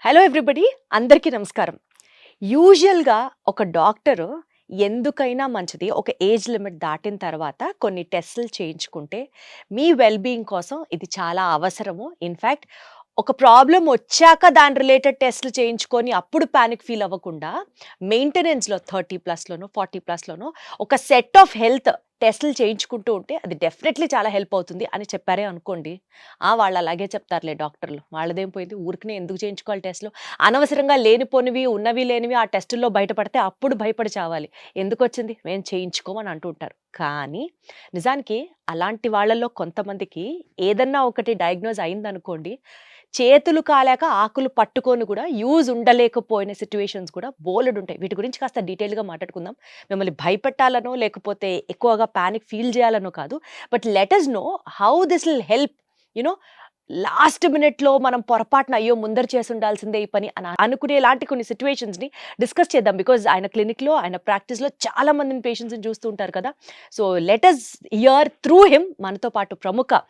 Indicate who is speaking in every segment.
Speaker 1: Hello everybody, అందరికీ నమస్కారం. యూజువల్గా ఒక డాక్టరు ఎందుకైనా మంచిది ఒక ఏజ్ లిమిట్ దాటిన తర్వాత కొన్ని టెస్టులు చేయించుకుంటే మీ వెల్బీయింగ్ కోసం ఇది చాలా అవసరము. ఇన్ఫ్యాక్ట్ ఒక ప్రాబ్లం వచ్చాక దాని రిలేటెడ్ టెస్టులు చేయించుకొని అప్పుడు ప్యానిక్ ఫీల్ అవ్వకుండా మెయింటెనెన్స్లో 30+లోనో 40+లోనో ఒక సెట్ ఆఫ్ హెల్త్ టెస్టులు చేయించుకుంటూ ఉంటే అది డెఫినెట్లీ చాలా హెల్ప్ అవుతుంది అని చెప్పారే అనుకోండి. వాళ్ళు అలాగే చెప్తారులే డాక్టర్లు, వాళ్ళదేం పోయింది, ఊరికనే ఎందుకు చేయించుకోవాలి టెస్టులు, అనవసరంగా లేనిపోనివి ఉన్నవి లేనివి ఆ టెస్టుల్లో బయటపడితే అప్పుడు భయపడి చావాలి, ఎందుకు వచ్చింది మేము చేయించుకోమని అంటూ ఉంటారు. కానీ నిజానికి అలాంటి వాళ్ళల్లో కొంతమందికి ఏదన్నా ఒకటి డయాగ్నోజ్ అయిందనుకోండి, చేతులు కాలాక ఆకులు పట్టుకొని కూడా యూజ్ ఉండలేకపోయిన సిచ్యువేషన్స్ కూడా బోలెడు ఉంటాయి. వీటి గురించి కాస్త డీటెయిల్గా మాట్లాడుకుందాం. మిమ్మల్ని భయపెట్టాలనో లేకపోతే ఎక్కువగా ప్యానిక్ ఫీల్ చేయాలనో కాదు, but let us know how this will help. You know last మినిట్లో మనం పొరపాటున అయ్యో ముందర చేసి ఉండాల్సిందే ఈ పని అని అనుకునేలాంటి కొన్ని సిచ్యువేషన్స్ని డిస్కస్ చేద్దాం. బికాజ్ ఆయన క్లినిక్లో ఆయన ప్రాక్టీస్లో చాలా మందిని పేషెంట్స్ని చూస్తూ ఉంటారు కదా. So let us here through him. మనతో పాటు ప్రముఖ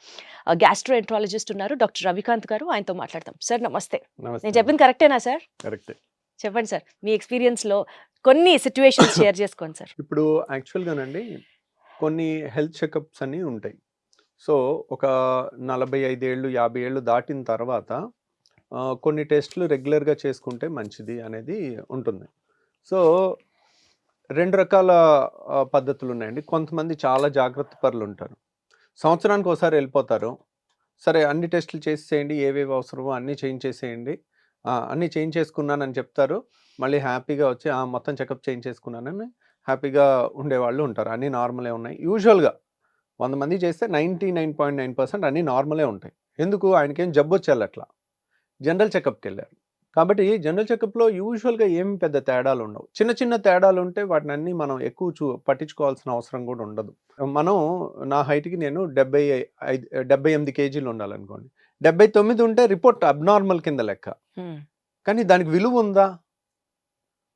Speaker 1: గ్యాస్ట్రోఎంట్రాలజిస్ట్ ఉన్నారు, డాక్టర్ రవికాంత్ గారు. ఆయనతో మాట్లాడతాం. సార్ నమస్తే. నేను చెప్పింది కరెక్టేనా సార్?
Speaker 2: కరెక్టే.
Speaker 1: చెప్పండి సార్, మీ ఎక్స్పీరియన్స్లో కొన్ని సిచ్యువేషన్స్ షేర్ చేసుకోండి సార్.
Speaker 2: ఇప్పుడు యాక్చువల్గానండి కొన్ని హెల్త్ చెకప్స్ అన్నీ ఉంటాయి. సో ఒక 45 ఏళ్ళు 50 ఏళ్ళు దాటిన తర్వాత కొన్ని టెస్టులు రెగ్యులర్గా చేసుకుంటే మంచిది అనేది ఉంటుంది. సో 2 రకాల పద్ధతులు ఉన్నాయండి. కొంతమంది చాలా జాగ్రత్త పరులు ఉంటారు, సంవత్సరానికి ఒకసారి వెళ్ళిపోతారు, సరే అన్ని టెస్టులు చేసేయండి, ఏవేవి అవసరమో అన్నీ చేయించేసేయండి, అన్నీ చేయించేసుకున్నానని చెప్తారు, మళ్ళీ హ్యాపీగా వచ్చి మొత్తం చెకప్ చేయించేసుకున్నానని హ్యాపీగా ఉండేవాళ్ళు ఉంటారు. అన్నీ నార్మలే ఉన్నాయి. యూజువల్గా 100 మంది చేస్తే 99.9% అన్నీ నార్మలే ఉంటాయి. ఎందుకు? ఆయనకేం జబ్బు వచ్చేయాలి, అట్లా జనరల్ చెకప్కి వెళ్ళారు కాబట్టి జనరల్ చెకప్లో యూజువల్గా ఏమి పెద్ద తేడాలు ఉండవు. చిన్న చిన్న తేడాలు ఉంటే వాటిని అన్నీ మనం ఎక్కువ పట్టించుకోవాల్సిన అవసరం కూడా ఉండదు. మనం నా హైట్కి నేను 78 కేజీలు ఉండాలనుకోండి, 79 ఉంటే రిపోర్ట్ అబ్నార్మల్ కింద లెక్క. కానీ దానికి విలువ ఉందా?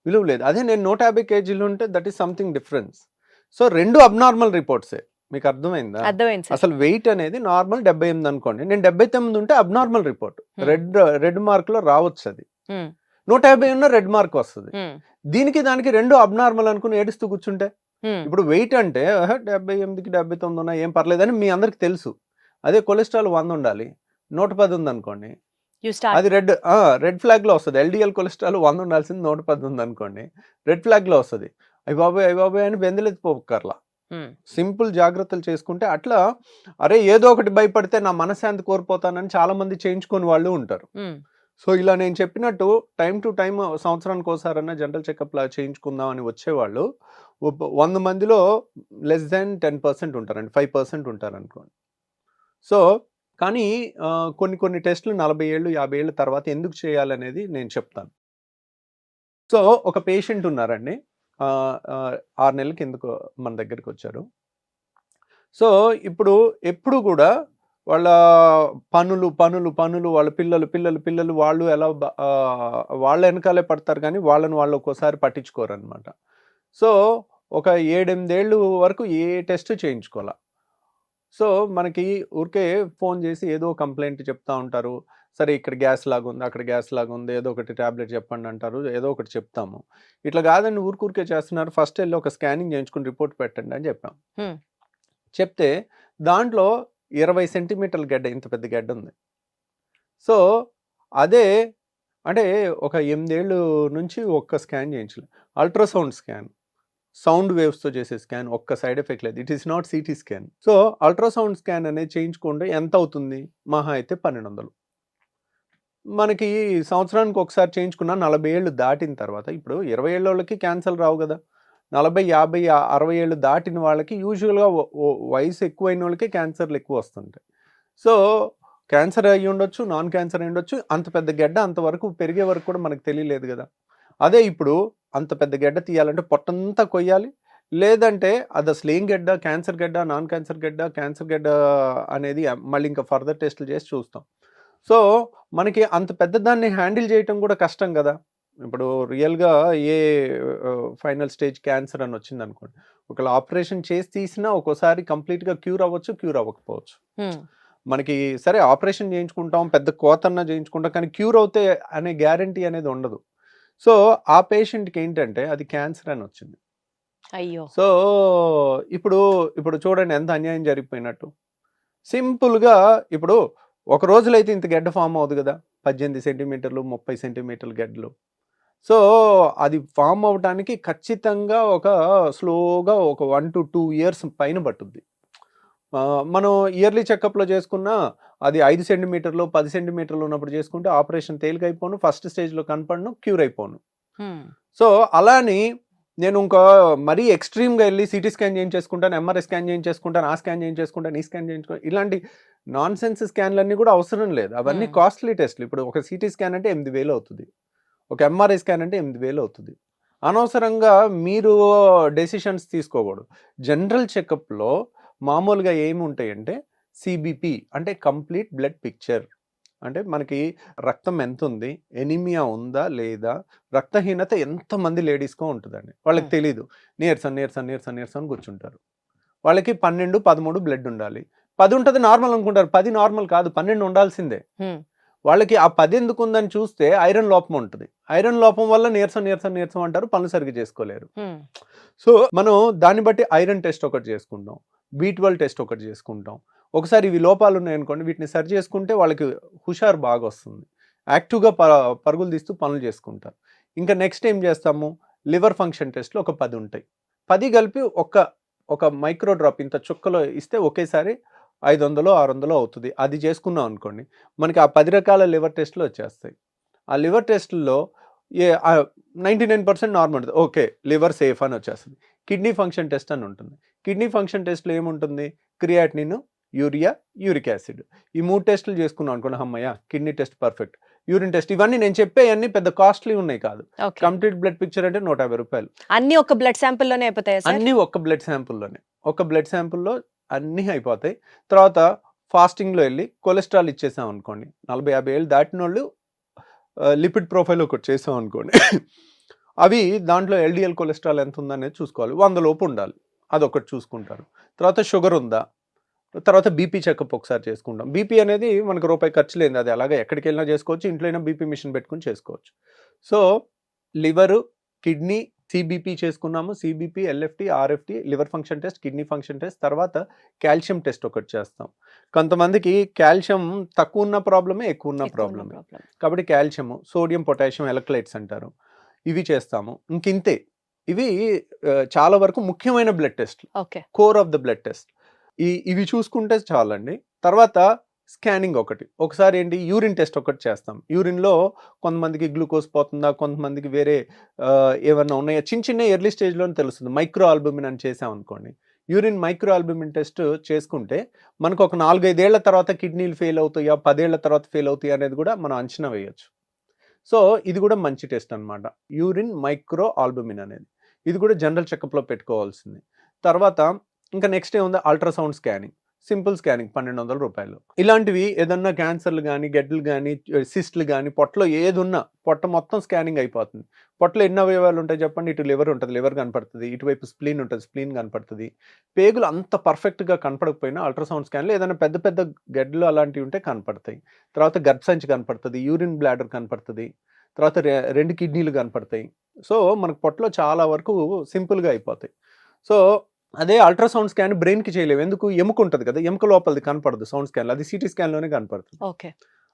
Speaker 2: విలువ లేదు. అదే నేను 150 కేజీలు ఉంటే that is something difference. So 2 abnormal రిపోర్ట్సే. మీకు అర్థమైందా?
Speaker 1: అర్థమైంది.
Speaker 2: అసలు వెయిట్ అనేది నార్మల్ 78 అనుకోండి, నేను 79 ఉంటే అబ్నార్మల్ రిపోర్ట్, రెడ్ మార్క్ లో రావచ్చు. అది 150 ఉన్న రెడ్ మార్క్ వస్తుంది. దీనికి దానికి 2 అబ్నార్మల్ అనుకుని ఏడుస్తూ కూర్చుంటే, ఇప్పుడు వెయిట్ అంటే 78కి 79 ఉన్నా ఏం పర్లేదని మీ అందరికి తెలుసు. అదే కొలెస్ట్రాల్ 100 ఉండాలి, 110 ఉంది అనుకోండి, అది రెడ్ ఫ్లాగ్ లో వస్తుంది. ఎల్డిఎల్ కొలెస్ట్రాల్ 100 ఉండాల్సింది 110 ఉంది అనుకోండి, రెడ్ ఫ్లాగ్ లో వస్తుంది. అయ్యి బాబాయ్ అని బెందలెత్తిపోకర్లా. సింపుల్ జాగ్రత్తలు చేసుకుంటే అట్లా, అరే ఏదో ఒకటి భయపడితే నా మనశ్శాంతి కోల్పోతానని చాలా మంది చేయించుకొని వాళ్ళు ఉంటారు. సో ఇలా నేను చెప్పినట్టు టైం టు టైం సంవత్సరానికి ఒకసారన్నా జనరల్ చెకప్ లా చేయించుకుందాం అని వచ్చేవాళ్ళు 100 మందిలో లెస్ దాన్ 10% ఉంటారండి, 5% ఉంటారు అనుకోండి. సో కానీ కొన్ని టెస్టులు 40 ఏళ్ళు 50 ఏళ్ళ తర్వాత ఎందుకు చేయాలనేది నేను చెప్తాను. సో ఒక పేషెంట్ ఉన్నారండి, 6 నెలల కిందకు మన దగ్గరికి వచ్చారు. సో ఇప్పుడు ఎప్పుడు కూడా వాళ్ళ పనులు వాళ్ళ పిల్లలు వాళ్ళు ఎలా వాళ్ళ వెనకాలే పడతారు, కానీ వాళ్ళని వాళ్ళు ఒక్కోసారి పట్టించుకోరు అనమాట. సో ఒక 7-8 ఏళ్ళు వరకు ఏ టెస్ట్ చేయించుకోవాలా. సో మనకి ఊరికే ఫోన్ చేసి ఏదో కంప్లైంట్ చెప్తా ఉంటారు. సరే ఇక్కడ గ్యాస్ లాగా ఉంది, అక్కడ గ్యాస్ లాగా ఉంది, ఏదో ఒకటి ట్యాబ్లెట్ చెప్పండి అంటారు, ఏదో ఒకటి చెప్తాము. ఇట్లా కాదండి ఊరికే చేస్తున్నారు, ఫస్ట్ వెళ్ళి ఒక స్కానింగ్ చేయించుకుని రిపోర్ట్ పెట్టండి అని చెప్పాం. చెప్తే దాంట్లో 20 సెంటీమీటర్ల గడ్డ, ఇంత పెద్ద గడ్డ ఉంది. సో అదే అంటే ఒక 8 ఏళ్ళు నుంచి ఒక్క స్కాన్ చేయించలేదు. అల్ట్రాసౌండ్ స్కాన్, సౌండ్ వేవ్స్తో చేసే స్కాన్, ఒక్క సైడ్ ఎఫెక్ట్ లేదు. It is not CT scan. So ultrasound scan అనేది చేయించుకుంటే ఎంత అవుతుంది? మహా అయితే 1200. మనకి సంవత్సరానికి ఒకసారి చేయించుకున్న 40 ఏళ్ళు దాటిన తర్వాత, ఇప్పుడు 20 ఏళ్ళ వాళ్ళకి క్యాన్సర్ రావు కదా, 40, 50, 60 ఏళ్ళు దాటిన వాళ్ళకి యూజువల్గా వయసు ఎక్కువైన వాళ్ళకి క్యాన్సర్లు ఎక్కువ వస్తుంటాయి. సో క్యాన్సర్ అయ్యి ఉండొచ్చు, నాన్ క్యాన్సర్ అయ్యి ఉండొచ్చు. అంత పెద్ద గడ్డ అంతవరకు పెరిగే వరకు కూడా మనకు తెలియలేదు కదా. అదే ఇప్పుడు అంత పెద్ద గడ్డ తీయాలంటే పొట్టంతా కొయ్యాలి, లేదంటే అది అసలు ఏం గడ్డ, క్యాన్సర్ గడ్డ, నాన్ క్యాన్సర్ గడ్డ, క్యాన్సర్ గడ్డ అనేది మళ్ళీ ఇంకా ఫర్దర్ టెస్టులు చేసి చూస్తాం. సో మనకి అంత పెద్ద దాన్ని హ్యాండిల్ చేయటం కూడా కష్టం కదా. ఇప్పుడు రియల్గా ఏ ఫైనల్ స్టేజ్ క్యాన్సర్ అని వచ్చింది అనుకోండి, ఒకవేళ ఆపరేషన్ చేసి తీసినా ఒక్కోసారి కంప్లీట్గా క్యూర్ అవ్వచ్చు, క్యూర్ అవ్వకపోవచ్చు. మనకి సరే ఆపరేషన్ చేయించుకుంటాం, పెద్ద కోతన్నా చేయించుకుంటాం, కానీ క్యూర్ అవుతే అనే గ్యారంటీ అనేది ఉండదు. సో ఆ పేషెంట్కి ఏంటంటే అది క్యాన్సర్ అని వచ్చింది.
Speaker 1: అయ్యో!
Speaker 2: సో ఇప్పుడు చూడండి ఎంత అన్యాయం జరిగిపోయినట్టు. సింపుల్గా ఇప్పుడు ఒక రోజులో అయితే ఇంత గడ్డ ఫామ్ అవుతుంది కదా, 18 సెంటీమీటర్లు 30 సెంటీమీటర్ల గడ్డలు. సో అది ఫామ్ అవడానికి ఖచ్చితంగా స్లోగా ఒక 1 to 2 years పైన పట్టుద్ది. మనం ఇయర్లీ చెకప్లో చేసుకున్న అది 5 సెంటీమీటర్లు 10 సెంటీమీటర్లు ఉన్నప్పుడు చేసుకుంటే ఆపరేషన్ తేలికైపోను, ఫస్ట్ స్టేజ్లో కనపడను, క్యూర్ అయిపోను. సో అలాని నేను ఇంకా మరీ ఎక్స్ట్రీమ్గా వెళ్ళి సిటీ స్కాన్ చేయించేసుకుంటాను, ఎంఆర్ఐ స్కాన్ చేయించేసుకుంటాను, ఆ స్కాన్ చేయించేసుకుంటాను, ఈ స్కాన్ చేయించుకుంటాను, ఇలాంటి నాన్ సెన్స్ స్కాన్లన్నీ కూడా అవసరం లేదు. అవన్నీ కాస్ట్లీ టెస్ట్లు. ఇప్పుడు ఒక సిటీ స్కాన్ అంటే 8,000 అవుతుంది, ఒక ఎంఆర్ఐ స్కాన్ అంటే 8,000 అవుతుంది. అనవసరంగా మీరు డెసిషన్స్ తీసుకోకూడదు. జనరల్ చెకప్లో మామూలుగా ఏమి ఉంటాయంటే సిబిపి అంటే కంప్లీట్ బ్లడ్ పిక్చర్, అంటే మనకి రక్తం ఎంత ఉంది, ఎనీమియా ఉందా లేదా, రక్తహీనత ఎంతమంది లేడీస్కో ఉంటుందండి. వాళ్ళకి తెలీదు, నీరసం నీరసం నీరసం నీరసం అని కూర్చుంటారు. వాళ్ళకి 12, 13 బ్లడ్ ఉండాలి. 10 ఉంటుంది నార్మల్ అనుకుంటారు, 10 నార్మల్ కాదు, 12 ఉండాల్సిందే. వాళ్ళకి ఆ 10 ఎందుకు ఉందని చూస్తే ఐరన్ లోపం ఉంటుంది. ఐరన్ లోపం వల్ల నీరసం నీరసం నీరసం అంటారు, పనులు సరిగ్గా చేసుకోలేరు. సో మనం దాన్ని బట్టి ఐరన్ టెస్ట్ ఒకటి చేసుకుంటాం, B12 టెస్ట్ ఒకటి చేసుకుంటాం. ఒకసారి ఇవి లోపాలు ఉన్నాయనుకోండి, వీటిని సరి చేసుకుంటే వాళ్ళకి హుషారు బాగా వస్తుంది, యాక్టివ్గా పరుగులు తీస్తూ పనులు చేసుకుంటారు. ఇంకా నెక్స్ట్ ఏం చేస్తాము, లివర్ ఫంక్షన్ టెస్ట్లు ఒక 10 ఉంటాయి. 10 కలిపి ఒక మైక్రో డ్రాప్ ఇంత చుక్కలో ఇస్తే ఒకేసారి 500 600 అవుతుంది. అది చేసుకున్నాం అనుకోండి, మనకి ఆ 10 రకాల లివర్ టెస్ట్లు వచ్చేస్తాయి. ఆ లివర్ టెస్ట్లో 99% నార్మల్ ఉంటుంది, ఓకే లివర్ సేఫ్ అని వచ్చేస్తుంది. కిడ్నీ ఫంక్షన్ టెస్ట్ అని ఉంటుంది. కిడ్నీ ఫంక్షన్ టెస్ట్లో ఏముంటుంది, క్రియాటినిన్, యూరియా, యూరిక్ యాసిడ్, ఈ 3 టెస్టులు చేసుకున్నాం అనుకోండి, అమ్మయ్య kidney test perfect. Urine test, ఇవన్నీ నేను చెప్పేవన్నీ పెద్ద కాస్ట్లీ ఉన్నాయి కాదు. కంప్లీట్ బ్లడ్ పిక్చర్ అంటే 150 రూపాయలు.
Speaker 1: అన్ని ఒక బ్లడ్ శాంపుల్లోనే అయిపోతాయి,
Speaker 2: అన్ని ఒక బ్లడ్ శాంపుల్లోనే, ఒక బ్లడ్ శాంపుల్లో అన్నీ అయిపోతాయి. తర్వాత ఫాస్టింగ్లో వెళ్ళి కొలెస్ట్రాల్ ఇచ్చేసాం అనుకోండి, 40-50 ఏళ్ళు దాటిన వాళ్ళు లిపిడ్ ప్రొఫైల్ ఒకటి చేసాం అనుకోండి, అవి దాంట్లో LDL కొలెస్ట్రాల్ ఎంత ఉందనేది చూసుకోవాలి, 100 లోపు ఉండాలి, అదొకటి చూసుకుంటారు. తర్వాత షుగర్ ఉందా, తర్వాత బీపీ చెకప్ ఒకసారి చేసుకుంటాం. బీపీ అనేది మనకు రూపాయి ఖర్చు లేదు, అది అలాగే ఎక్కడికి వెళ్ళినా చేసుకోవచ్చు, ఇంట్లో అయినా బీపీ మిషన్ పెట్టుకుని చేసుకోవచ్చు. సో లివరు, కిడ్నీ, సిబిపి చేసుకున్నాము, CBP, LFT, RFT, liver function test, kidney function test. తర్వాత కాల్షియం టెస్ట్ ఒకటి చేస్తాం. కొంతమందికి కాల్షియం తక్కువ ఉన్న ప్రాబ్లమే, ఎక్కువ ఉన్న ప్రాబ్లమే, కాబట్టి కాల్షియము, సోడియం, పొటాషియం ఎలక్ట్రోలైట్స్ అంటారు, ఇవి చేస్తాము. ఇంకింతే. ఇవి చాలా వరకు ముఖ్యమైన blood test, core of the blood test. ఇవి చూసుకుంటే చాలండి. తర్వాత స్కానింగ్ ఒకసారి ఏంటి, యూరిన్ టెస్ట్ ఒకటి చేస్తాం. యూరిన్లో కొంతమందికి గ్లూకోజ్ పోతుందా, కొంతమందికి వేరే ఏమన్నా ఉన్నాయా, చిన్న ఎర్లీ స్టేజ్లోనే తెలుస్తుంది. మైక్రో ఆల్బుమిన్ అని చేసాం అనుకోండి, యూరిన్ మైక్రో ఆల్బుమిన్ టెస్ట్ చేసుకుంటే మనకు ఒక 4-5 ఏళ్ల తర్వాత కిడ్నీలు ఫెయిల్ అవుతాయా, 10 ఏళ్ల తర్వాత ఫెయిల్ అవుతాయా అనేది కూడా మనం అంచనా వేయచ్చు. సో ఇది కూడా మంచి టెస్ట్ అనమాట, యూరిన్ మైక్రో ఆల్బుమిన్ అనేది. ఇది కూడా జనరల్ చెకప్లో పెట్టుకోవాల్సింది. తర్వాత ఇంకా నెక్స్ట్ ఏముంది, అల్ట్రాసౌండ్ స్కానింగ్, సింపుల్ స్కానింగ్ 1200 రూపాయలు. ఇలాంటివి ఏదన్నా క్యాన్సర్లు కానీ, గడ్డలు కానీ, సిస్ట్లు కానీ, పొట్టలో ఏది ఉన్నా పొట్ట మొత్తం స్కానింగ్ అయిపోతుంది. పొట్టలో ఎన్ని అవయవాలు ఉంటాయి చెప్పండి, ఇటు లివర్ ఉంటుంది, లివర్ కనపడుతుంది, ఇటువైపు స్ప్లీన్ ఉంటుంది, స్ప్లీన్ కనపడుతుంది. పేగులు అంత పర్ఫెక్ట్గా కనపడకపోయినా అల్ట్రాసౌండ్ స్కాన్లో ఏదైనా పెద్ద పెద్ద గడ్డలు అలాంటివి ఉంటే కనపడతాయి. తర్వాత గర్భసంచి కనపడుతుంది, యూరిన్ బ్లాడర్ కనపడుతుంది, తర్వాత 2 కిడ్నీలు కనపడతాయి. సో మనకు పొట్టలో చాలా వరకు సింపుల్గా అయిపోతాయి. సో అదే అల్ట్రాసౌండ్ స్కాన్ బ్రెయిన్కి చేయలేము, ఎందుకు, ఎముక ఉంటుంది కదా, ఎముక లోపలిది కనపడదు సౌండ్ స్కాన్లో, అది సిటీ స్కాన్లోనే కనపడుతుంది.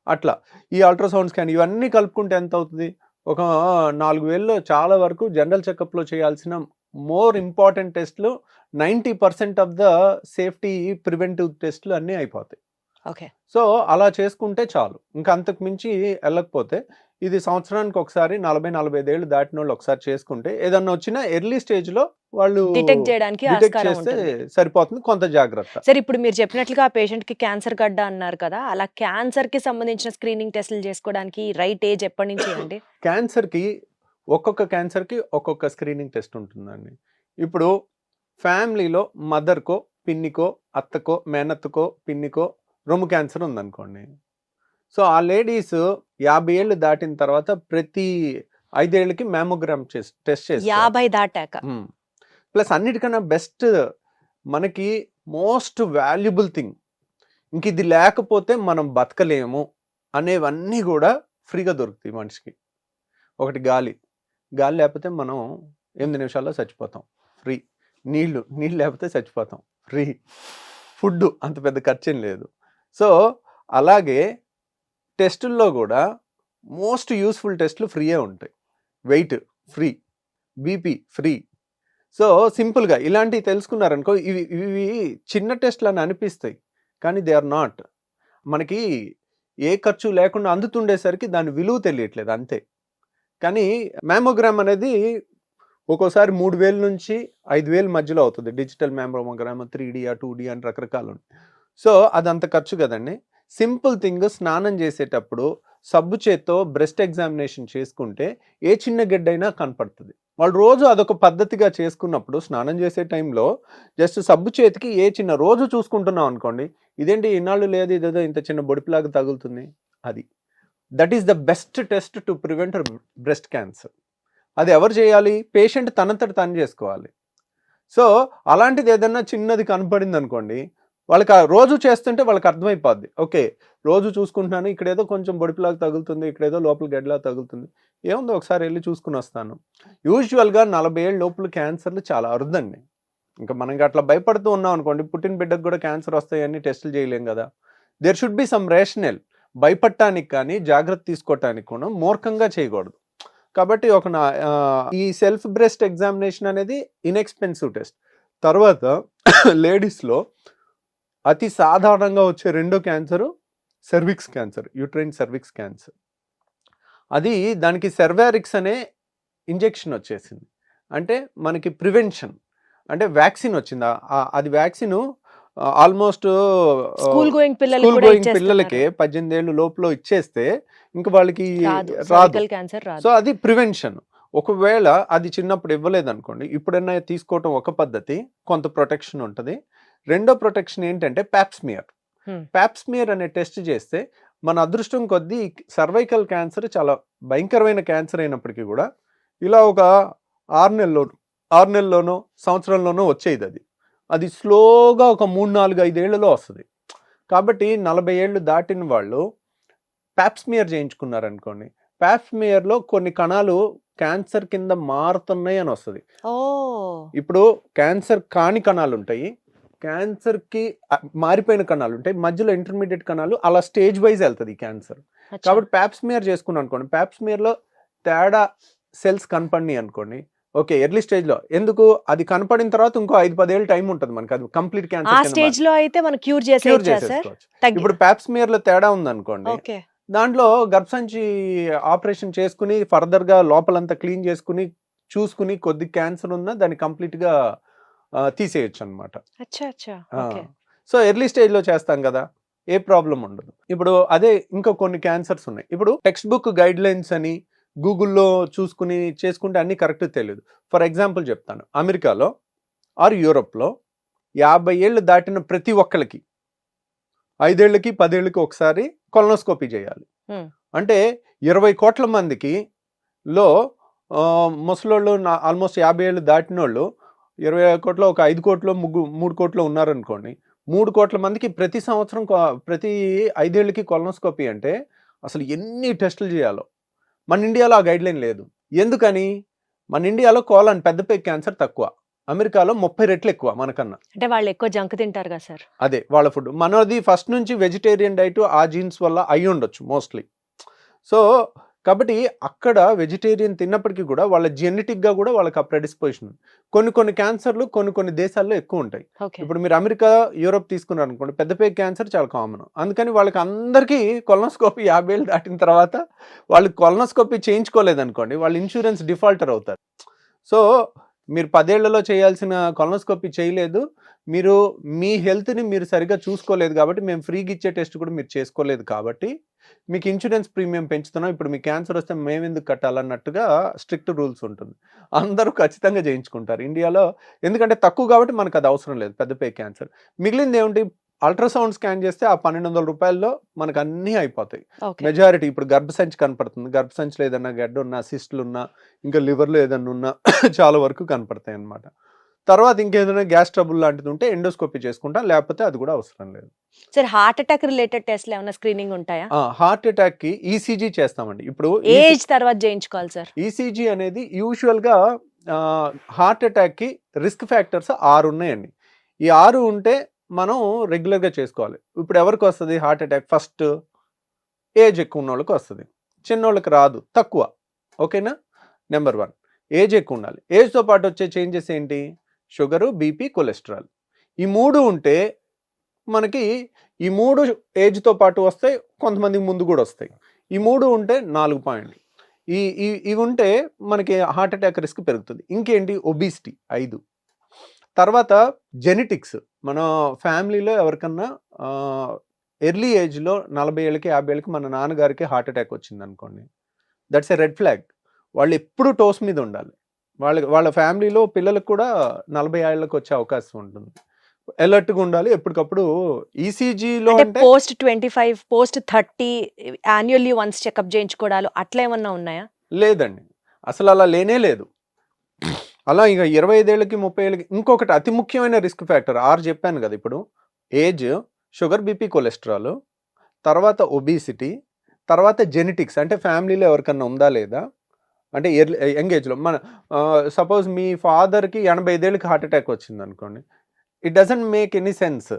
Speaker 2: అట్లా ఈ అల్ట్రాసౌండ్ స్కాన్ ఇవన్నీ కలుపుకుంటే ఎంత అవుతుంది, ఒక 4,000లో చాలా వరకు జనరల్ చెకప్లో చేయాల్సిన మోర్ ఇంపార్టెంట్ టెస్ట్లు 90% ఆఫ్ ద సేఫ్టీ ప్రివెంటివ్ టెస్ట్లు అన్నీ అయిపోతాయి. సో అలా చేసుకుంటే చాలు, ఇంకా అంతకు మించి వెళ్ళకపోతే ఇది సంవత్సరానికి ఒకసారి 40-45 ఏళ్ళు దాటిన వాళ్ళు ఒకసారి చేసుకుంటే ఏదన్నా వచ్చినా ఎర్లీ స్టేజ్ లో వాళ్ళు
Speaker 1: డిటెక్ట్ చేయడానికి
Speaker 2: చేస్తే సరిపోతుంది, కొంత జాగ్రత్త.
Speaker 1: సరే, ఇప్పుడు మీరు చెప్పినట్లుగా ఆ పేషెంట్ కి క్యాన్సర్ గడ్డ అన్నారు కదా, అలా క్యాన్సర్ కి సంబంధించిన స్క్రీనింగ్ టెస్టులు చేసుకోవడానికి రైట్ ఏజ్ ఎప్పటి నుంచి అండి?
Speaker 2: ఒక్కొక్క క్యాన్సర్ కి ఒక్కొక్క స్క్రీనింగ్ టెస్ట్ ఉంటుందండి. ఇప్పుడు ఫ్యామిలీలో మదర్కో, పిన్నికో, అత్తకో, మేనత్తకో, పిన్నికో రొమ్ము క్యాన్సర్ ఉందనుకోండి, సో ఆ లేడీస్ 50 ఏళ్ళు దాటిన తర్వాత ప్రతి 5 ఏళ్ళకి మ్యామోగ్రామ్ టెస్ట్ చేస్తారు.
Speaker 1: 50 దాటాక.
Speaker 2: ప్లస్ అన్నిటికన్నా బెస్ట్, మనకి మోస్ట్ వాల్యుబుల్ థింగ్, ఇంక ఇది లేకపోతే మనం బతకలేము అనేవన్నీ కూడా ఫ్రీగా దొరుకుతాయి మనిషికి. ఒకటి గాలి లేకపోతే మనం 8 నిమిషాల్లో చచ్చిపోతాం, ఫ్రీ. నీళ్లు లేకపోతే చచ్చిపోతాం, ఫ్రీ. ఫుడ్ అంత పెద్ద ఖర్చేం లేదు. సో అలాగే టెస్టుల్లో కూడా మోస్ట్ యూస్ఫుల్ టెస్టులు ఫ్రీయే ఉంటాయి. Weight free, BP free. So సింపుల్గా ఇలాంటివి తెలుసుకున్నారనుకో, ఇవి చిన్న టెస్ట్లు అని అనిపిస్తాయి, కానీ దే ఆర్ నాట్. మనకి ఏ ఖర్చు లేకుండా అందుతుండేసరికి దాని విలువ తెలియట్లేదు అంతే. కానీ మ్యామోగ్రామ్ అనేది ఒక్కోసారి 3,000 నుంచి 5,000 మధ్యలో అవుతుంది. డిజిటల్ మ్యామోగ్రామ్ 3D 2D అని రకరకాలు ఉంటాయి. సో అదంత ఖర్చు కదండి. సింపుల్ థింగ్, స్నానం చేసేటప్పుడు సబ్బు చేత్తో బ్రెస్ట్ ఎగ్జామినేషన్ చేసుకుంటే ఏ చిన్న గెడ్డైనా కనపడుతుంది. వాళ్ళు రోజు అదొక పద్ధతిగా చేసుకున్నప్పుడు స్నానం చేసే టైంలో జస్ట్ సబ్బు చేతికి ఏ చిన్న రోజు చూసుకుంటున్నాం అనుకోండి, ఇదేంటి ఇన్నాళ్ళు లేదు, ఇదేదో ఇంత చిన్న బొడిపిలాగా తగులుతుంది, అది that is the best test to prevent breast cancer. అది ఎవరు చేయాలి? పేషెంట్ తనంతట తను చేసుకోవాలి. సో అలాంటిది ఏదన్నా చిన్నది కనపడింది అనుకోండి, వాళ్ళకి రోజు చేస్తుంటే వాళ్ళకి అర్థమైపోద్ది, ఓకే రోజు చూసుకుంటున్నాను, ఇక్కడేదో కొంచెం బొడిపిలాగా తగులుతుంది, ఇక్కడేదో లోపల గడ్డలా తగులుతుంది, ఏముందో ఒకసారి వెళ్ళి చూసుకుని వస్తాను. యూజువల్గా 40 ఏళ్ళ లోపల క్యాన్సర్లు చాలా అరుదండి. ఇంకా మనం అట్లా భయపడుతూ ఉన్నాం అనుకోండి, పుట్టిన బిడ్డకు కూడా క్యాన్సర్ వస్తాయని టెస్టులు చేయలేం కదా. There should be some rational. భయపడటానికి కానీ జాగ్రత్త తీసుకోవటానికి కూడా మూర్ఖంగా చేయకూడదు. కాబట్టి ఈ సెల్ఫ్ బ్రెస్ట్ ఎగ్జామినేషన్ అనేది ఇన్ఎక్స్పెన్సివ్ టెస్ట్. తర్వాత లేడీస్లో అతి సాధారణంగా వచ్చే రెండో cancer cervix cancer, uterine cervix cancer. అది దానికి సెర్వారిక్స్ అనే ఇంజెక్షన్ వచ్చేసింది. అంటే మనకి ప్రివెన్షన్, అంటే వ్యాక్సిన్ వచ్చింది. అది వ్యాక్సిన్ ఆల్మోస్ట్
Speaker 1: స్కూల్ గోయింగ్
Speaker 2: పిల్లలకి 18 ఏళ్ళు లోపల ఇచ్చేస్తే ఇంకా వాళ్ళకి రాదు. సో అది ప్రివెన్షన్. ఒకవేళ అది చిన్నప్పుడు ఇవ్వలేదు అనుకోండి, ఇప్పుడైనా తీసుకోవటం ఒక పద్ధతి, కొంత ప్రొటెక్షన్ ఉంటుంది. రెండో ప్రొటెక్షన్ ఏంటంటే ప్యాప్స్మియర్. ప్యాప్స్మియర్ అనే టెస్ట్ చేస్తే మన అదృష్టం కొద్దీ సర్వైకల్ క్యాన్సర్ చాలా భయంకరమైన క్యాన్సర్ అయినప్పటికీ కూడా ఇలా ఒక 6 నెలల్లోనో సంవత్సరంలోనో వచ్చేది. అది స్లోగా ఒక 3, 4, 5 ఏళ్లలో వస్తుంది. కాబట్టి 40 ఏళ్ళు దాటిన వాళ్ళు ప్యాప్స్మియర్ చేయించుకున్నారనుకోండి, ప్యాప్స్మియర్లో కొన్ని కణాలు క్యాన్సర్ కింద మారుతున్నాయి అని వస్తుంది. ఇప్పుడు క్యాన్సర్ కాని కణాలు ఉంటాయి, క్యాన్సర్కి మారిపోయిన కణాలు ఉంటాయి, మధ్యలో ఇంటర్మీడియట్ కణాలు, అలా స్టేజ్ వైజ్ వెళ్తుంది క్యాన్సర్. కాబట్టి ప్యాప్స్మియర్ చేసుకున్నాం అనుకోండి, ప్యాప్స్మియర్లో తేడా సెల్స్ కనపడినాయి అనుకోండి, ఓకే ఎర్లీ స్టేజ్ లో. ఎందుకు? అది కనపడిన తర్వాత ఇంకో 5-10 ఏళ్ళు టైం ఉంటుంది మనకి, అది కంప్లీట్ క్యాన్సర్
Speaker 1: స్టేజ్ లో అయితే మనం క్యూర్ చేసేసుకోవచ్చు.
Speaker 2: ఇప్పుడు ప్యాప్స్మియర్ లో తేడా ఉంది అనుకోండి, దాంట్లో గర్భసంచి ఆపరేషన్ చేసుకుని ఫర్దర్ గా లోపలంతా క్లీన్ చేసుకుని చూసుకుని కొద్ది క్యాన్సర్ ఉన్నా దాన్ని కంప్లీట్ గా తీసేయచ్చు అనమాట. సో ఎర్లీ స్టేజ్ లో చేస్తాం కదా, ఏ ప్రాబ్లం ఉండదు. ఇప్పుడు అదే ఇంకా కొన్ని క్యాన్సర్స్ ఉన్నాయి. ఇప్పుడు టెక్స్ట్ బుక్ గైడ్ లైన్స్ అని గూగుల్లో చూసుకుని చేసుకుంటే అన్ని కరెక్ట్ తెలియదు. ఫర్ ఎగ్జాంపుల్ చెప్తాను, అమెరికాలో ఆర్ యూరోప్లో 50 ఏళ్ళు దాటిన ప్రతి ఒక్కరికి 5 ఏళ్ళకి 10 ఏళ్ళకి ఒకసారి కొలనోస్కోపీ చేయాలి. అంటే 20 కోట్ల మందికి లో ముసలోళ్ళు ఆల్మోస్ట్ 50 ఏళ్ళు దాటిన వాళ్ళు 20 కోట్లో ఒక 5 కోట్లో 3 కోట్లో ఉన్నారనుకోండి, 3 కోట్ల మందికి ప్రతి సంవత్సరం ప్రతి 5 ఏళ్ళకి కొలనోస్కోపీ అంటే అసలు ఎన్ని టెస్టులు చేయాలో. మన ఇండియాలో ఆ గైడ్ లైన్ లేదు. ఎందుకని? మన ఇండియాలో కోలన్ పెద్దపై క్యాన్సర్ తక్కువ, అమెరికాలో 30 రెట్లు ఎక్కువ మనకన్నా.
Speaker 1: అంటే వాళ్ళు ఎక్కువ జంక్ తింటారు కదా సార్.
Speaker 2: అదే వాళ్ళ ఫుడ్. మనది ఫస్ట్ నుంచి వెజిటేరియన్ డైట్, ఆ జీన్స్ వల్ల అయి ఉండొచ్చు మోస్ట్లీ. సో కాబట్టి అక్కడ వెజిటేరియన్ తిన్నప్పటికీ కూడా వాళ్ళ జెనెటిక్ గా కూడా వాళ్ళకి ఆ ప్రెడిస్పోజిషన్ ఉంది. కొన్ని క్యాన్సర్లు కొన్ని దేశాల్లో ఎక్కువ ఉంటాయి. ఇప్పుడు మీరు అమెరికా, యూరోప్ తీసుకున్నారు అనుకోండి, పెద్దపై క్యాన్సర్ చాలా కామన్. అందుకని వాళ్ళకి అందరికీ కొలనోస్కోపీ 50 ఏళ్ళు దాటిన తర్వాత వాళ్ళు కొలనోస్కోపీ చేయించుకోలేదనుకోండి, వాళ్ళు ఇన్సూరెన్స్ డిఫాల్టర్ అవుతారు. సో మీరు 10 ఏళ్లలో చేయాల్సిన కొలనోస్కోపీ చేయలేదు, మీరు మీ హెల్త్ని మీరు సరిగ్గా చూసుకోలేదు కాబట్టి, మేము ఫ్రీగా ఇచ్చే టెస్ట్ కూడా మీరు చేసుకోలేదు కాబట్టి మీకు ఇన్సూరెన్స్ ప్రీమియం పెంచుతున్నాం, ఇప్పుడు మీకు క్యాన్సర్ వస్తే మేము ఎందుకు కట్టాలన్నట్టుగా స్ట్రిక్ట్ రూల్స్ ఉంటుంది. అందరూ ఖచ్చితంగా చేయించుకుంటారు ఇండియాలో, ఎందుకంటే తక్కువ కాబట్టి మనకు అది అవసరం లేదు పెద్దపై క్యాన్సర్. మిగిలింది ఏమిటి? అల్ట్రాసౌండ్ స్కాన్ చేస్తే ఆ 1200 రూపాయల్లో మనకు అన్నీ అయిపోతాయి. మెజారిటీ ఇప్పుడు గర్భసంచి కనపడుతుంది, గర్భసంచిలో ఏదన్నా గడ్డ ఉన్నా, సిస్టులు ఉన్నా, ఇంకా లివర్లో ఏదన్నా ఉన్నా చాలా వరకు కనపడతాయి అన్నమాట. తర్వాత ఇంకేదైనా గ్యాస్ ట్రబుల్ లాంటిది ఉంటే ఎండోస్కోపీ చేసుకుంటాం, లేకపోతే అది కూడా అవసరం లేదు.
Speaker 1: సార్ హార్ట్ అటాక్ రిలేటెడ్ టెస్ట్లు ఏమైనా స్క్రీనింగ్ ఉంటాయా?
Speaker 2: హార్ట్ అటాక్ కి ఈసీజీ చేస్తామండి. ఇప్పుడు
Speaker 1: ఏజ్ తర్వాత చేయించుకోవాలి సార్?
Speaker 2: ఈసీజీ అనేది యూజువల్ గా హార్ట్ అటాక్ కి రిస్క్ ఫ్యాక్టర్స్ 6 ఉన్నాయండి. ఈ 6 ఉంటే మనం రెగ్యులర్ గా చేసుకోవాలి. ఇప్పుడు ఎవరికి వస్తుంది హార్ట్ అటాక్? ఫస్ట్ ఏజ్ ఎక్కువ ఉన్న వాళ్ళకి వస్తుంది, చిన్నోళ్ళకి రాదు, తక్కువ. ఓకేనా? నెంబర్ 1 ఏజ్ ఎక్కువ ఉండాలి. ఏజ్తో పాటు వచ్చే చేంజెస్ ఏంటి? Sugar, BP, cholesterol. ఈ 3 ఉంటే మనకి ఈ 3 ఏజ్తో పాటు వస్తాయి, కొంతమందికి ముందు కూడా వస్తాయి. ఈ 3 ఉంటే 4 పాయింట్లు. ఇవి ఉంటే మనకి హార్ట్ అటాక్ రిస్క్ పెరుగుతుంది. ఇంకేంటి? ఒబిసిటీ 5. తర్వాత జెనెటిక్స్. మన ఫ్యామిలీలో ఎవరికన్నా ఎర్లీ ఏజ్లో 40 ఏళ్ళకి 50 ఏళ్ళకి మన నాన్నగారికి హార్ట్ అటాక్ వచ్చింది అనుకోండి, దట్స్ ఎ రెడ్ ఫ్లాగ్. వాళ్ళు ఎప్పుడు టోస్ మీద ఉండాలి. వాళ్ళ ఫ్యామిలీలో పిల్లలకు కూడా 40 ఏళ్ళకి వచ్చే అవకాశం ఉంటుంది. అలర్ట్గా ఉండాలి ఎప్పటికప్పుడు. ఈసీజీలో అంటే
Speaker 1: post 25, post 30 annually once checkup చేయించుకోవడాలు అట్లా ఏమన్నా ఉన్నాయా?
Speaker 2: లేదండి, అసలు అలా లేనే లేదు. అలా ఇక 25 ఏళ్ళకి 30 ఏళ్ళకి. ఇంకొకటి అతి ముఖ్యమైన రిస్క్ ఫ్యాక్టర్ 6 చెప్పాను కదా ఇప్పుడు. ఏజ్, షుగర్, బీపీ, కొలెస్ట్రాల్, తర్వాత ఒబిసిటీ, తర్వాత జెనెటిక్స్ అంటే ఫ్యామిలీలో ఎవరికన్నా ఉందా లేదా, అంటే యంగ్ ఏజ్లో. మన సపోజ్ మీ ఫాదర్కి 85 ఏళ్ళకి హార్ట్ అటాక్ వచ్చింది అనుకోండి, it doesn't make any sense.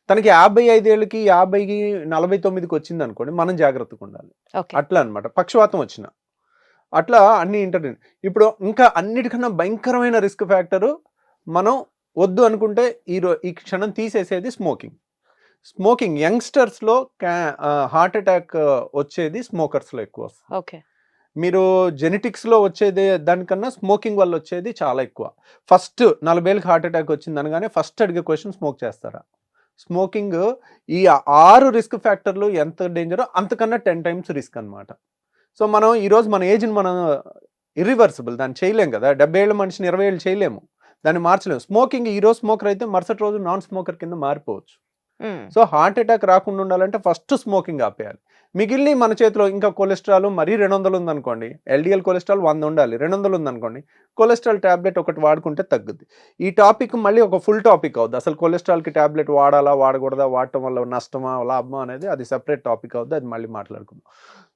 Speaker 2: తనకి 55 ఏళ్ళకి 50కి 49కి వచ్చింది అనుకోండి, మనం జాగ్రత్తగా ఉండాలి. అట్లా అనమాట. పక్షవాతం వచ్చిన అట్లా అన్ని ఇప్పుడు ఇంకా అన్నిటికన్నా భయంకరమైన రిస్క్ ఫ్యాక్టరు మనం వద్దు అనుకుంటే ఈ క్షణం తీసేసేది స్మోకింగ్. యంగ్స్టర్స్లో హార్ట్ అటాక్ వచ్చేది స్మోకర్స్లో ఎక్కువ వస్తుంది.
Speaker 1: ఓకే.
Speaker 2: మీరు జెనెటిక్స్లో వచ్చేది దానికన్నా స్మోకింగ్ వల్ల వచ్చేది చాలా ఎక్కువ. ఫస్ట్ 40 ఏళ్ళకి హార్ట్ అటాక్ వచ్చింది అనగానే ఫస్ట్ అడిగే క్వశ్చన్ స్మోక్ చేస్తారా? స్మోకింగ్ ఈ 6 రిస్క్ ఫ్యాక్టర్లు ఎంత డేంజరో అంతకన్నా 10 times రిస్క్ అనమాట. సో మనం ఈరోజు మన ఏజ్ని మనం ఇర్రివర్సిబుల్, దాన్ని చేయలేం కదా. 70 ఏళ్ళ మనిషిని 20 ఏళ్ళు చేయలేము, దాన్ని మార్చలేము. స్మోకింగ్ ఈరోజు స్మోకర్ అయితే మరుసటి రోజు నాన్ స్మోకర్ కింద మారిపోవచ్చు. సో హార్ట్ అటాక్ రాకుండా ఉండాలంటే ఫస్ట్ స్మోకింగ్ ఆపేయాలి. మిగిలిన మన చేతిలో. ఇంకా కొలెస్ట్రాల్ మరీ 200 ఉందనుకోండి, ఎల్డిఎల్ కొలెస్ట్రాల్ 100 ఉండాలి, 200 ఉందనుకోండి, కొలెస్ట్రాల్ ట్యాబ్లెట్ ఒకటి వాడుకుంటే తగ్గుద్ది. ఈ టాపిక్ మళ్ళీ ఒక ఫుల్ టాపిక్ అవుద్ది. అసలు కొలెస్ట్రాల్కి ట్యాబ్లెట్ వాడాలా వాడకూడదా, వాడటం వల్ల నష్టమా లాభమా అనేది అది సెపరేట్ టాపిక్ అవుద్ది, అది మళ్ళీ మాట్లాడుకుందాం.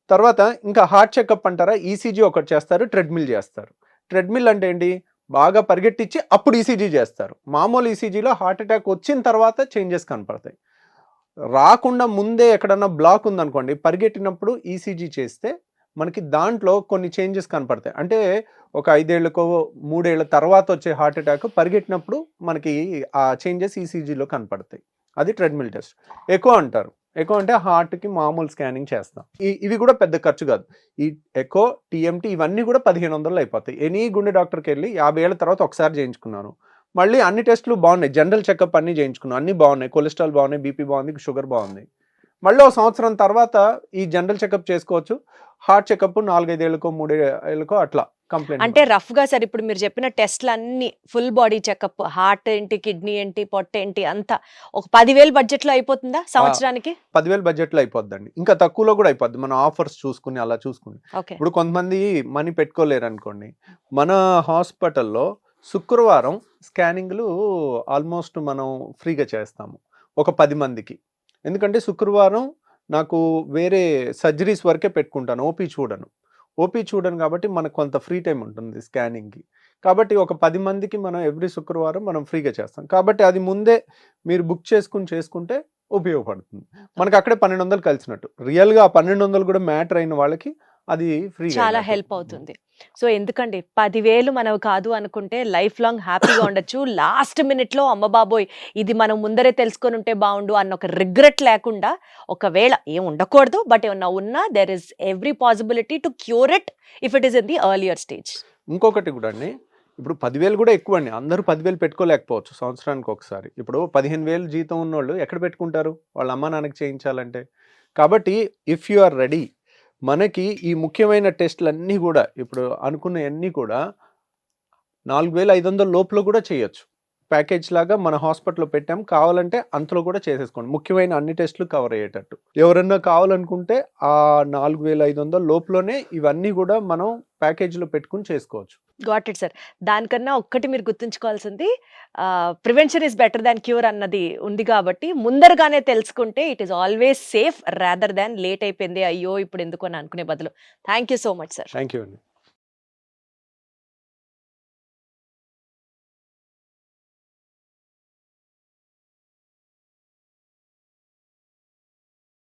Speaker 2: తర్వాత ఇంకా హార్ట్ చెకప్ అంటారా, ఈసీజీ ఒకటి చేస్తారు, ట్రెడ్మిల్ చేస్తారు. ట్రెడ్మిల్ అంటే ఏంటి? బాగా పరిగెట్టించి అప్పుడు ఈసీజీ చేస్తారు. మామూలు ఈసీజీలో హార్ట్ అటాక్ వచ్చిన తర్వాత చేంజెస్ కనపడతాయి. రాకుండా ముందే ఎక్కడన్నా బ్లాక్ ఉందనుకోండి, పరిగెట్టినప్పుడు ఈసీజీ చేస్తే మనకి దాంట్లో కొన్ని చేంజెస్ కనపడతాయి. అంటే ఒక 5 ఏళ్ళకో 3 ఏళ్ళ తర్వాత వచ్చే హార్ట్ అటాక్ పరిగెట్టినప్పుడు మనకి ఆ చేంజెస్ ఈసీజీలో కనపడతాయి. అది ట్రెడ్మిల్ టెస్ట్. ఎకో అంటారు. ఎకో అంటే హార్ట్కి మామూలు స్కానింగ్ చేస్తాం. ఇవి కూడా పెద్ద ఖర్చు కాదు. ఈ ఎకో, టీఎంటీ ఇవన్నీ కూడా 1500 అయిపోతాయి. ఎనీ గుండె డాక్టర్కి వెళ్ళి 50 ఏళ్ళ తర్వాత ఒకసారి చేయించుకున్నాను, మళ్ళీ అన్ని టెస్టులు బాగున్నాయి, జనరల్ చెకప్ అన్నీ చేయించుకున్నాను, అన్నీ బాగున్నాయి, కొలెస్ట్రాల్ బాగున్నాయి, బీపీ బాగుంది, షుగర్ బాగుంది, మళ్ళీ 1 సంవత్సరం తర్వాత ఈ జనరల్ చెకప్ చేసుకోవచ్చు. హార్ట్ చెకప్ 4-5 ఏళ్ళకో 3 ఏళ్ళకో అట్లా కంప్లైంట్.
Speaker 1: అంటే రఫ్ గా సార్ ఇప్పుడు మీరు చెప్పిన టెస్ట్లు అన్ని ఫుల్ బాడీ చెకప్, హార్ట్ ఏంటి, కిడ్నీ ఏంటి, పొట్ట ఏంటి, అంతా ఒక 10,000 బడ్జెట్ లో అయిపోతుందా సంవత్సరానికి?
Speaker 2: 10,000 బడ్జెట్లో అయిపోద్దండి. ఇంకా తక్కువలో కూడా అయిపోద్ది, మన ఆఫర్స్ చూసుకుని అలా చూసుకుని. ఇప్పుడు కొంతమంది మనీ పెట్టుకోలేరు అనుకోండి, మన హాస్పిటల్లో శుక్రవారం స్కానింగ్లు ఆల్మోస్ట్ మనం ఫ్రీగా చేస్తాము ఒక 10 మందికి. ఎందుకంటే శుక్రవారం నాకు వేరే సర్జరీస్ వరకే పెట్టుకుంటాను, ఓపీ చూడను కాబట్టి మనకు కొంత ఫ్రీ టైం ఉంటుంది స్కానింగ్కి. కాబట్టి ఒక 10 మందికి మనం ఎవ్రీ శుక్రవారం మనం ఫ్రీగా చేస్తాం. కాబట్టి అది ముందే మీరు బుక్ చేసుకుంటే ఉపయోగపడుతుంది. మనకు అక్కడే 1200 కలిసినట్టు. రియల్గా ఆ 1200 కూడా మ్యాటర్ అయిన వాళ్ళకి అది ఫ్రీ,
Speaker 1: చాలా హెల్ప్ అవుతుంది. సో ఎందుకండి 10,000 మనవి కాదు అనుకుంటే లైఫ్ లాంగ్ హ్యాపీగా ఉండొచ్చు. లాస్ట్ మినిట్లో అమ్మ బాబోయ్ ఇది మనం ముందరే తెలుసుకొని ఉంటే బాగుండు అన్న ఒక రిగ్రెట్ లేకుండా, ఒకవేళ ఏం ఉండకూడదు బట్ ఏమన్నా ఉన్నా there is every possibility to cure it if it is in the earlier stage.
Speaker 2: ఇంకొకటి కూడా అండి, ఇప్పుడు 10,000 కూడా ఎక్కువ అండి. అందరూ 10,000 పెట్టుకోలేకపోవచ్చు సంవత్సరానికి ఒకసారి. ఇప్పుడు 15,000 జీతం ఉన్నోళ్ళు ఎక్కడ పెట్టుకుంటారు వాళ్ళ అమ్మా నాన్నకి చేయించాలంటే? కాబట్టి ఇఫ్ యు ఆర్ రెడీ, మనకి ఈ ముఖ్యమైన టెస్టులు అన్నీ కూడా ఇప్పుడు అనుకున్నవన్నీ కూడా 4,500 లోపల కూడా చేయొచ్చు. ప్యాకేజ్ లాగా మన హాస్పిటల్లో పెట్టాం, కావాలంటే అంతలో కూడా చేసేసుకోండి, ముఖ్యమైన అన్ని టెస్టులు కవర్ అయ్యేటట్టు. ఎవరన్నా కావాలనుకుంటే ఆ 4,500 లోపలనే ఇవన్నీ కూడా మనం ప్యాకేజీలో పెట్టుకుని చేసుకోవచ్చు.
Speaker 1: Got it sir. దానికన్నా ఒక్కటి మీరు గుర్తుంచుకోవాల్సింది prevention is better than cure అన్నది ఉంది కాబట్టి ముందరగానే తెలుసుకుంటే it is always safe rather than late అయిపోయింది అయ్యో ఇప్పుడు ఎందుకు అని అనుకునే బదులు. Thank you so much sir.
Speaker 2: Thank you అండి.